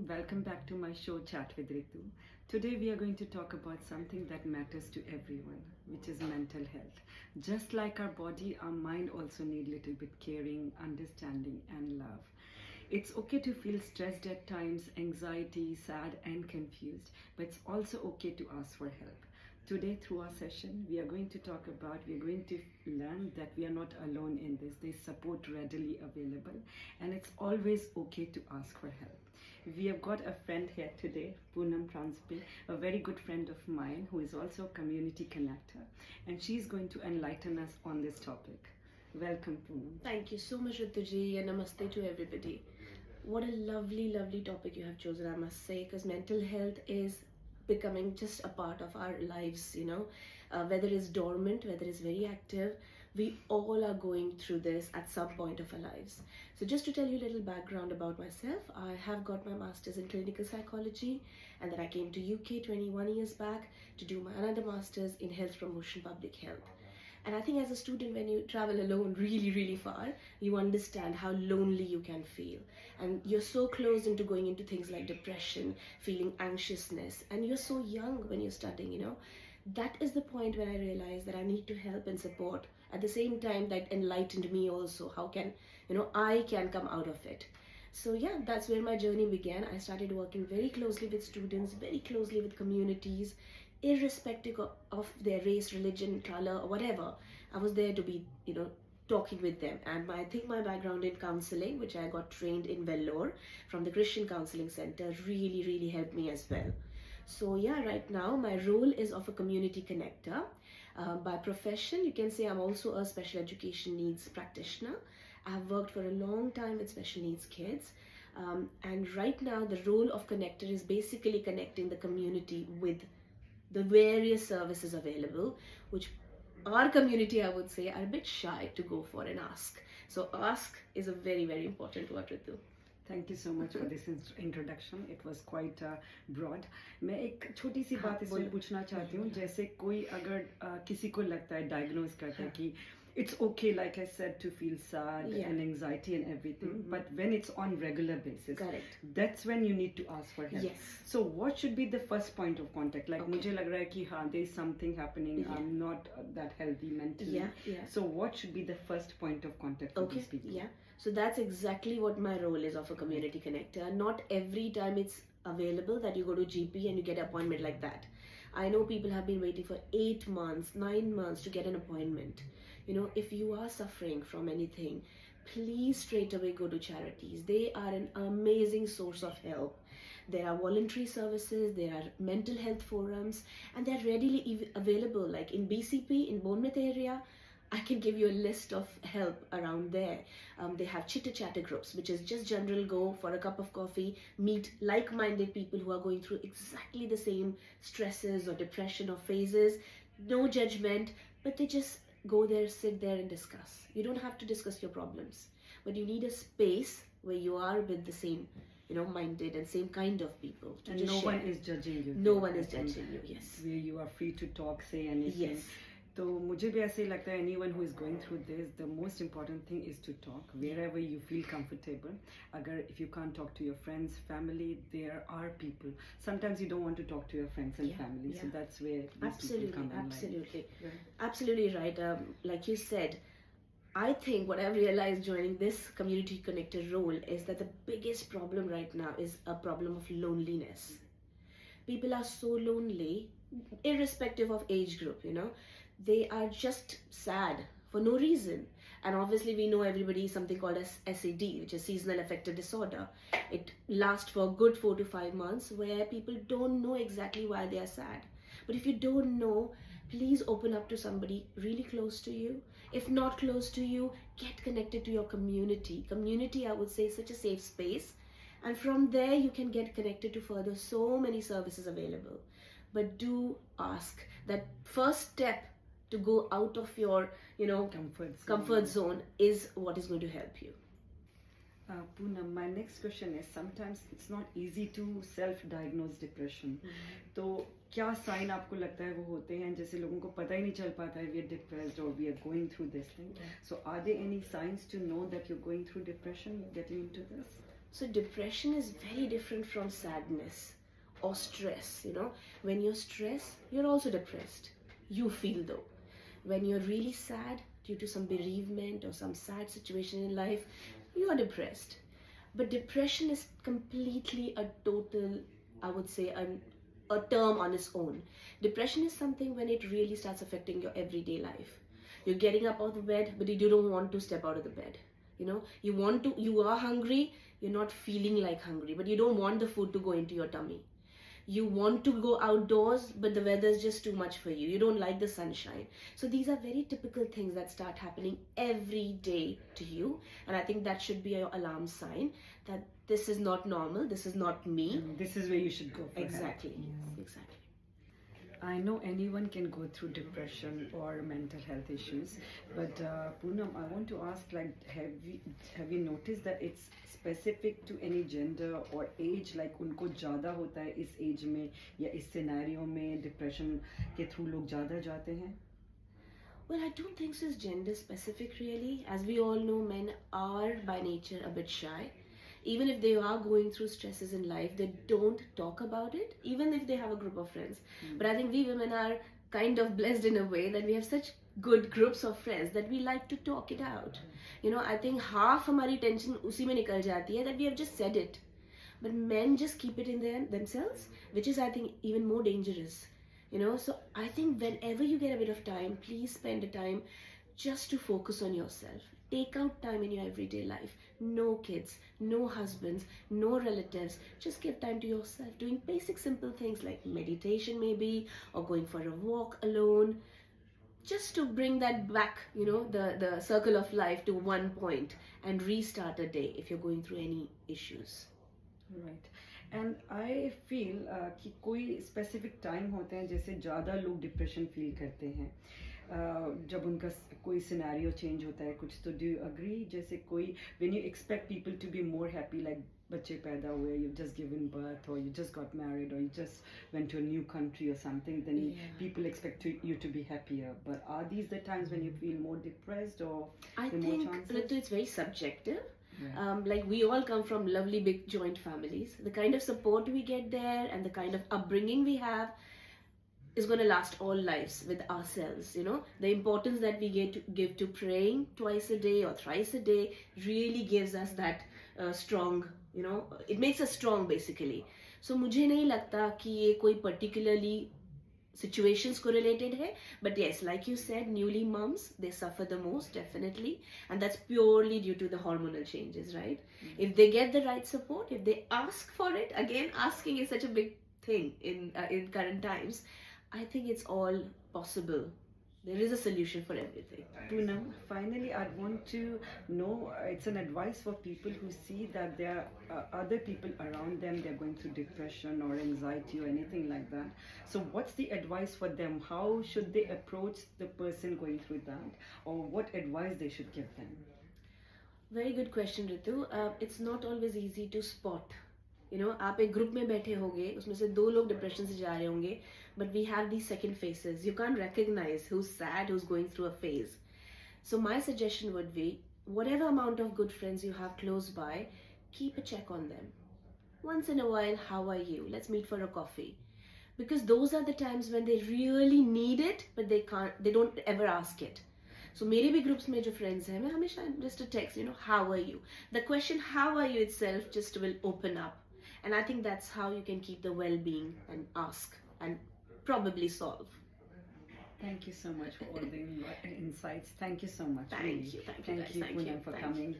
Welcome back to my show Chat with Ritu. Today we are going to talk about something that matters to everyone, which is mental health. Just like our body, our mind also need little bit caring, understanding and love. It's okay to feel stressed at times, anxiety, sad and confused, but it's also okay to ask for help. Today through our session, we are going to learn that we are not alone in this. There's support readily available and it's always okay to ask for help. We have got a friend here today, Poonam, a very good friend of mine who is also a community connector, and she's going to enlighten us on this topic. Welcome, Poonam. Thank you so much, Rituji, and namaste to everybody. What a lovely, lovely topic you have chosen, I must say, because mental health is becoming just a part of our lives, whether it's dormant, whether it's very active, we all are going through this at some point of our lives. So just to tell you a little background about myself, I have got my master's in clinical psychology, and then I came to UK 21 years back to do my another master's in health promotion public health. And I think as a student, when you travel alone really, really far, you understand how lonely you can feel. And you're so close into going into things like depression, feeling anxiousness, and you're so young when you're studying. That is the point when I realized that I need to help and support. At the same time, that enlightened me also. How can, I can come out of it. So yeah, that's where my journey began. I started working very closely with students, very closely with communities, irrespective of their race, religion, color, or whatever. I was there to be, talking with them. And I think my background in counseling, which I got trained in Vellore from the Christian Counseling Center, really, really helped me as well. So yeah, right now my role is of a community connector. By profession, you can say I'm also a special education needs practitioner. I've worked for a long time with special needs kids. And right now the role of connector is basically connecting the community with the various services available, which our community, I would say, are a bit shy to go for and ask. So ask is a very, very important word, Ritu. Thank you so much for this introduction. It was quite broad. मैं एक छोटी सी बात इसमें पूछना चाहती हूँ. जैसे कोई अगर किसी को लगता है diagnose करता है कि it's okay, like I said, to feel sad and anxiety and everything, but when it's on regular basis, correct, that's when you need to ask for help. Yes. So what should be the first point of contact? Like मुझे लग रहा है कि हाँ, there is something happening. I'm not that healthy mentally. So what should be the first point of contact for these people? So that's exactly what my role is of a community connector. Not every time it's available that you go to GP and you get an appointment like that. I know people have been waiting for 8 months, 9 months to get an appointment. If you are suffering from anything, please straight away go to charities. They are an amazing source of help. There are voluntary services, there are mental health forums, and they're readily available. Like in BCP, in Bournemouth area, I can give you a list of help around there. They have chitter-chatter groups, which is just general go for a cup of coffee, meet like-minded people who are going through exactly the same stresses or depression or phases. No judgment, but they just go there, sit there and discuss. You don't have to discuss your problems, but you need a space where you are with the same minded and same kind of people. And no one is judging you. No one is judging you, yes. Where you are free to talk, say anything. Yes. तो मुझे भी ऐसे ही लगता है anyone who is going through this, the most important thing is to talk wherever you feel comfortable. अगर if you can't talk to your friends, family, there are people. Sometimes you don't want to talk to your friends and family, so that's where these people come in. Absolutely right. Like you said, I think what I've realized joining this community connector role is that the biggest problem right now is a problem of loneliness. People are so lonely, irrespective of age group, they are just sad for no reason. And obviously we know everybody something called as SAD, which is seasonal affective disorder. It lasts for a good 4 to 5 months where people don't know exactly why they are sad. But if you don't know, please open up to somebody really close to you. If not close to you, get connected to your community. Community, I would say, is such a safe space. And from there, you can get connected to further so many services available. But do ask. That first step to go out of your, comfort zone is what is going to help you. Poonam, my next question is, sometimes it's not easy to self-diagnose depression. तो क्या sign आपको लगता है वो होते हैं जैसे लोगों को पता ही नहीं चल पाता है we are depressed or we are going through this thing. So are there any signs to know that you're going through depression, getting into this? So depression is very different from sadness or stress, you know. When you're stressed, you're also depressed. You feel though. When you're really sad due to some bereavement or some sad situation in life, you're depressed. But depression is completely a total, I would say, a term on its own. Depression is something when it really starts affecting your everyday life. You're getting up out of bed, but you don't want to step out of the bed. You know, you are hungry, you're not feeling like hungry, but you don't want the food to go into your tummy. You want to go outdoors, but the weather is just too much for you. You don't like the sunshine. So these are very typical things that start happening every day to you. And I think that should be your alarm sign that this is not normal, this is not me. This is where you should go for help. Exactly. Yes, exactly. I know anyone can go through depression or mental health issues, but Poonam, I want to ask, like, have you noticed that it's specific to any gender or age? Like, उनको ज़्यादा होता है इस age में या इस scenario में depression के through लोग ज़्यादा जाते हैं? Well, I don't think so. It's gender specific, really. As we all know, men are by nature a bit shy. Even if they are going through stresses in life, they don't talk about it, even if they have a group of friends. But I think we women are kind of blessed in a way that we have such good groups of friends that we like to talk it out. You know, I think half हमारी tension उसी में निकल जाती है that we have just said it. But men just keep it in themselves, which is, I think, even more dangerous. You know, so I think whenever you get a bit of time, please spend the time just to focus on yourself. Take out time in your everyday life. No kids, no husbands, no relatives. Just give time to yourself. Doing basic simple things like meditation maybe, or going for a walk alone. Just to bring that back, you know, the circle of life to one point and restart a day if you're going through any issues. Right. And I feel कि कोई specific time होते हैं जैसे ज़्यादा लोग depression feel करते हैं जब उनका कोई सिनेरियो चेंज होता है कुछ तो डू यू अग्री जैसे कोई when you expect people to be more happy like बच्चे पैदा हुए यू जस्ट गिवन बर्थ और यू जस्ट गॉट मैरिड और you just went to a new country or something then people expect you to be happier but are these the times when you feel more depressed or I think Ritu, it's very subjective. Yeah. Like we all come from lovely big joint families. The kind of support we get there and the kind of upbringing we have is going to last all lives with ourselves. You know, the importance that we give to praying twice a day or thrice a day really gives us that strong, you know, it makes us strong basically. So मुझे नहीं लगता कि ये कोई particularly situations correlated hai, but yes, like you said, newly moms, they suffer the most definitely, and that's purely due to the hormonal changes, right? If they get the right support, if they ask for it, again, asking is such a big thing in current times, I think it's all possible. There is a solution for everything. Poonam, finally, I'd want to know, it's an advice for people who see that there are other people around them, they're going through depression or anxiety or anything like that. So what's the advice for them? How should they approach the person going through that? Or what advice they should give them? Very good question, Ritu. It's not always easy to spot. You know, आप एक group में बैठे होंगे उसमें से 2 लोग depression से जा रहे होंगे but we have these second faces. You can't recognize who's sad, who's going through a phase. So my suggestion would be, whatever amount of good friends you have close by, keep a check on them. Once in a while, how are you? Let's meet for a coffee. Because those are the times when they really need it, but they don't ever ask it. So मेरे भी groups में जो friends हैं, मैं हमेशा just a text, you know, how are you? The question how are you itself just will open up. And I think that's how you can keep the well-being and ask and probably solve. Thank you so much for all the insights. Thank you so much. Thank really. you. Thank you, Thank guys. you, Thank Poonam, you. for Thank coming. you.